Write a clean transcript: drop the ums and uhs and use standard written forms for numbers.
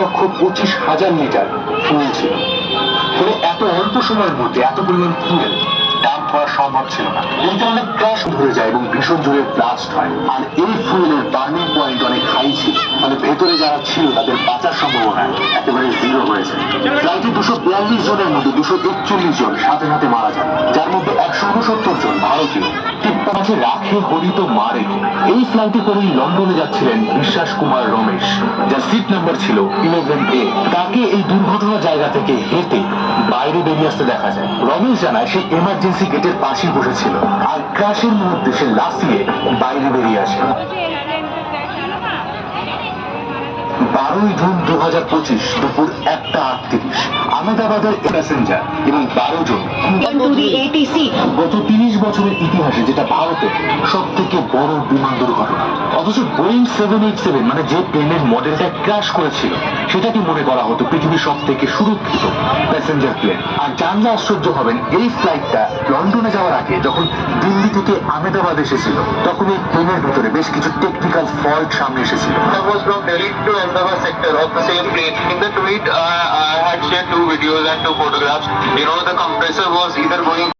1,25,000 litre fuel ছিল। ফলে এত অল্প সময়ের মধ্যে এত পরিমাণ ফুয়েল ডাম্প করা সম্ভব ছিল না। এই কারণে ক্র্যাশ ধরে যায় এবং ভীষণ জোরে ব্লাস্ট হয়। আর এই ফুয়েলের বার্নিং পয়েন্ট অনেক হাই ছিল, মানে ভেতরে যারা ছিল তাদের বাঁচার সম্ভাবনা একেবারে জিরো হয়েছে। ফ্লাইটে 242 জনের মধ্যে 241 জন সাথে সাথে মারা যান, যার মধ্যে 169 জন ভারতীয়। টিপ্পামাঝে রাখে হরিত মা রেখে এই ফ্লাইটে করেই লন্ডনে যাচ্ছিলেন বিশ্বাস কুমার রমেশ, যার সিট নাম্বার ছিল 11A। তাকে এই দুর্ঘটনা জায়গা থেকে হেঁটে বাইরে বেরিয়ে আসতে দেখা যায়। রমেশ জানায় সে এমার্জেন্সি গেটের পাশেই বসেছিল আর ক্র্যাশের মুহূর্তে সে লাফিয়ে বাইরে বেরিয়ে আসে। 12 জুন 2025 দুপুর 1:38 আহমেদাবাদের প্যাসেঞ্জার এবং 12 জন। গত 30 বছরের ইতিহাসে যেটা ভারতের সব থেকে বড় বিমান দুর্ঘটনা। অথচ বোয়িং 787 মানে যে প্লেনের মডেলটা ক্র্যাশ করেছিল সেটাকে মনে করা হতো পৃথিবীর সব থেকে সুরক্ষিত প্যাসেঞ্জার প্লেন। আর জানলে আশ্চর্য হবেন, এই ফ্লাইটটা লন্ডনে যাওয়ার আগে যখন দিল্লি থেকে আহমেদাবাদ এসেছিল তখন এই প্লেনের ভিতরে বেশ কিছু টেকনিক্যাল ফল্ট সামনে এসেছিল। Ahmedabad sector of the same plane. In the tweet, I had shared 2 videos and 2 photographs. The compressor was either going